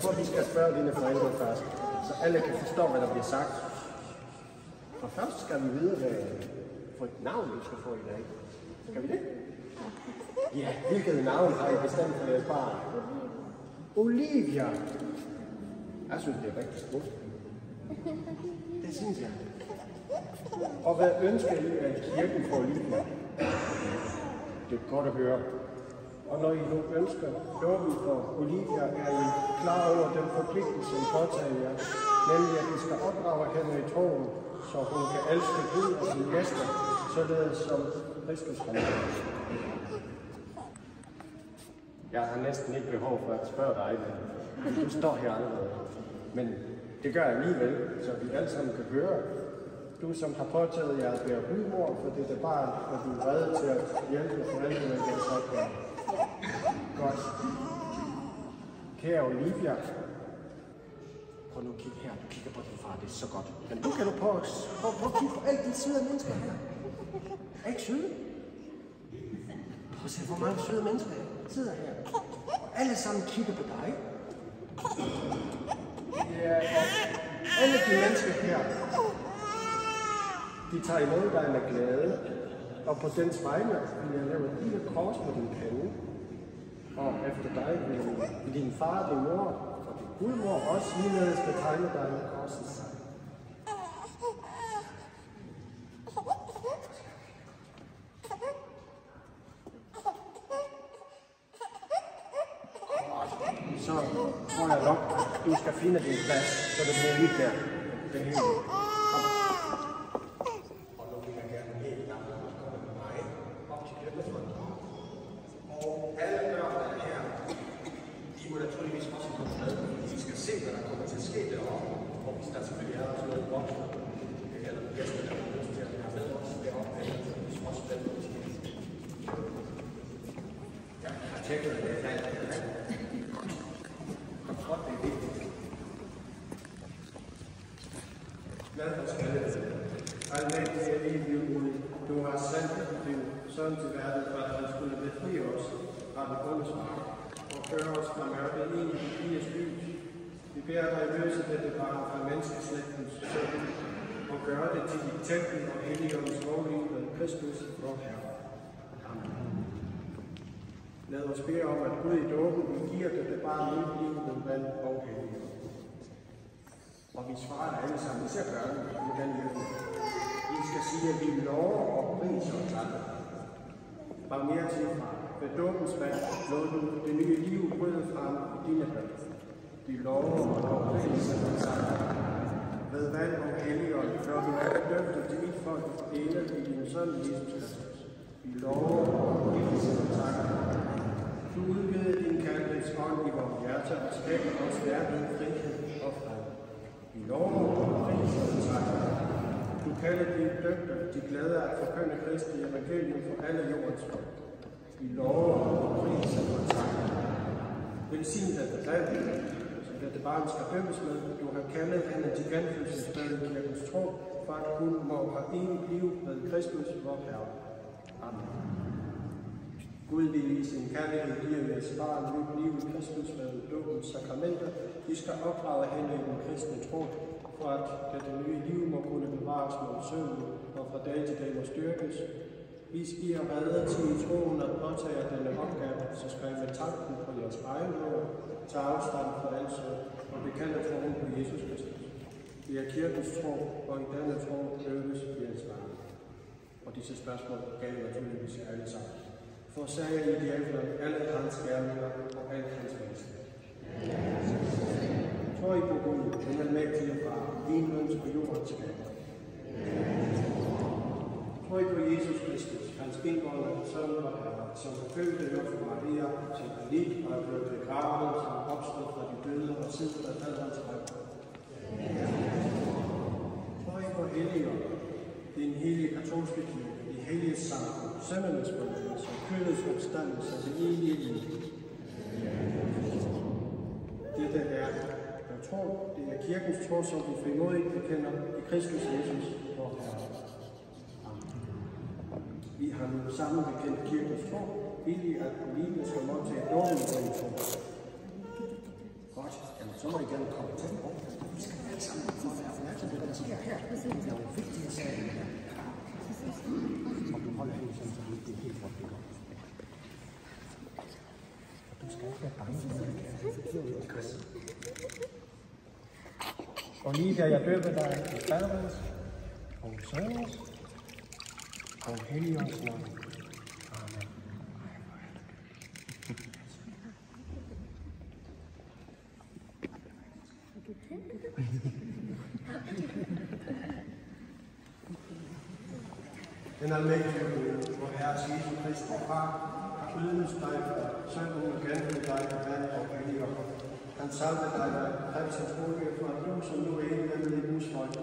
tror, vi skal spørge dine forældre først, så alle kan forstå, hvad der bliver sagt. Og først skal vi vide, hvad for et navn du skal få i dag. Skal vi det? Ja, hvilket navn har I bestemt for jeres barn? Olivia. Jeg synes, det er rigtig smukt. Det synes jeg. Og hvad ønsker I af kirken for Olivia? Det er godt at høre. Og når I nu ønsker dåben for Olivia, er I klar over den forpligtelse, I påtager jer, nemlig at I skal opdrage hende i troen, så hun kan elske Gud og sine gæster, således som Kristus har gjort. Jeg har næsten ikke behov for at spørge dig, men du står her allerede. Men det gør jeg alligevel, så vi alle sammen kan høre. Du, som har påtaget jer at være gudmor for dette barn, og du er rede til at hjælpe forældrene med deres opgave. Godt. Kære Olivia, prøv nu at kigge her. Du kigger på din far, det er så godt. Men nu kan du prøve at kigge på alle de søde mennesker her. Er ikke søde? Prøv at se, hvor mange søde mennesker sidder her. Og alle sammen kigger på dig. Ja, og alle de mennesker her, de tager imod dig med glæde. Og på den vegne vil jeg lave et lille kors på din pande. Og efter dig vil din far, din mor og din gudmor også ligeledes betegne dig med korsets tegn. Så tror jeg nok, at du skal finde din plads, så det bliver lidt der. Det hele. Og nu vil jeg gerne helt langt komme med mig op til kirkefronten. Og alle børn, der er her, de må naturligvis også komme med, fordi de skal se, hvad der kommer til at ske deroppe. Og hvis der selvfølgelig er sådan noget voksne, eller gæster, der har lyst til at være med os deroppe, eller også med os. Jeg har tjekket det i dag. Godt, det er vigtigt. Lad os kalde det. Almægtige evige Gud, du har sendt din søn til verden, for at han skulle befri os fra den ondes magt og føre os fra mørket ind i Krigs lys. Vi beder dig løse dette barn fra menneskeslægtens søn og gøre det til dit tempel og Helligåndens bolig med Kristus, vor Herre. Amen. Lad os bede om, at Gud i dåben giver dette barn nyt liv med vand og Helligånd. Og vi svarer alle sammen, vi skal gøre det med den hjælp. Vi skal sige, at vi lover og priser og takker. Barmhjertige far, ved dåbens vand lod du det nye liv bryde frem i dine børn. Vi lover og priser og takker. Ved vand og Helligånd, før du er døbt til mit folk, dele i din søn Jesus Kristus. Vi lover og priser og takker. Du udvide din kærlighedsånd i vores hjerte og skaber os værdig frihed og fred. Vi lover og priser og takker. Du kalder de dømte, de glade at forkynde Kristi evangelium for alle jordens folk. Vi lover og priser og takker. Velsign dette land, som dette barn skal dømmes med. Du har kaldet hende til genfødselsbad i kirkens tro, for at hun må have evigt liv med Kristus, vor Herre. Amen. Gud vil i sin kærlighed give jeres barn nyt liv i Kristus med dåbens sakramenter. Vi skal opdrage hende i den kristne tro, for at dette nye liv må kunne bevares mod synden og fra dag til dag må styrkes. Hvis I er reddet til i troen at påtage denne opgave, så skriv med tanken på jeres egen ord, tage afstand fra alt synd og bekende troen på Jesus Kristus. Vi er kirkens tro, og i denne tro øves jeres barn. Og disse spørgsmål gav naturligvis alle sammen. Forsager I djævlen alle hans gerninger og alle hans væsen. Tror I på Gud, den almægtige far, himlens og jordens skaber. Tror I på Jesus Kristus, hans indgående søn og herre, som fødte jomfru Maria, som er lig og er blevet begravet, som opstod fra de døde og sidder der faderens højre. Tror I på Helligånd, den hellige katolske kirke, de hellige samfund, sømmernes forladelse, kødets opstandelse og det evige liv. Dette er tro, det er kirkens tro, som vi frimodigt bekender i Kristus Jesus, vor Herre. Amen. Vi har nu sammen bekendt kirkens tro, vil I at Olivia skal modtage dårlig på en tro. Godt, så må I gerne komme til den rum. Vi skal være sammen for at være opmærksom på, hvad der sker her. Det er jo vigtigt at sige det her. Og du holder helt sådan, så det ikke er helt rundt, det går. Du skal ikke være bange for det. Olivia, jeg døber dig i Faderens og Søndens og Helligåndens navn. Amen. Den almægtige, hvor Herres Jesus Kristus Far, har ydmyget dig for sønden og gennem dig for vand og helligånd. Han salvede dig med frelsens olie for at du, som nu er enig med i Guds folk,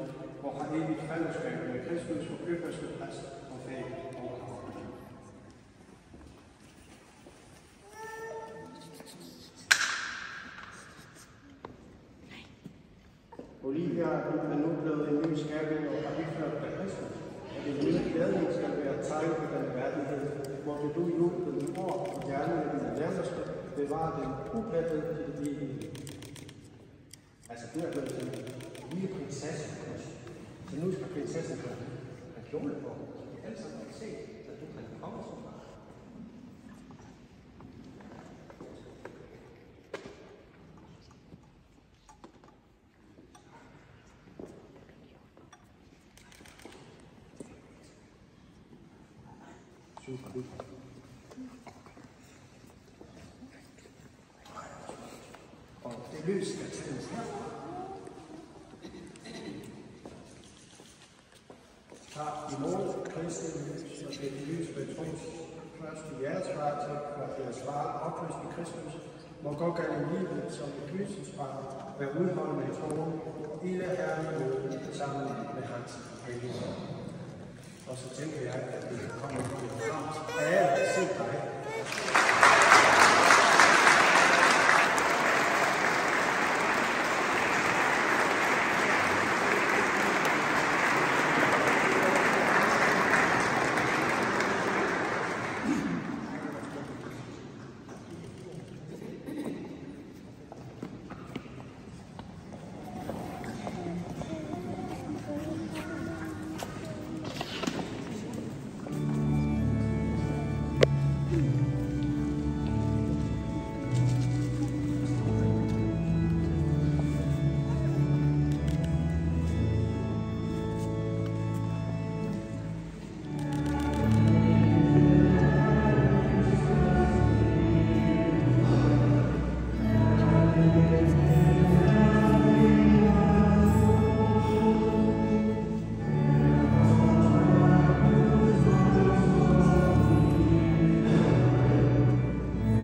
og har evigt fællesskab med Kristus for ypperste præst og fag og kraft. Olivia, du er nu blevet en ny skabning og har iført dig Kristus. En ny glædning skal være et tegn på den værdighed, hvor du jubler i ord og gerne med dine nærmeste, bevarer den uplettet til det evige liv. Altså, du er blevet til en lille prinsesse, så nu skal prinsessen have en kjole på, så vi alle sammen kan se, at du kan komme så meget. Super godt. Og det lys skal tændes her. Tag imod Kristi lys, og det lys ved tros først i jeres varetægt, for jeres varer opløst i Kristus, må gå gennem livet som et lysens barn, være udholdende i troen, og ilde herlighed sammen med hans helligånd. Og så tænker jeg, at vi kan komme frem til at se dig.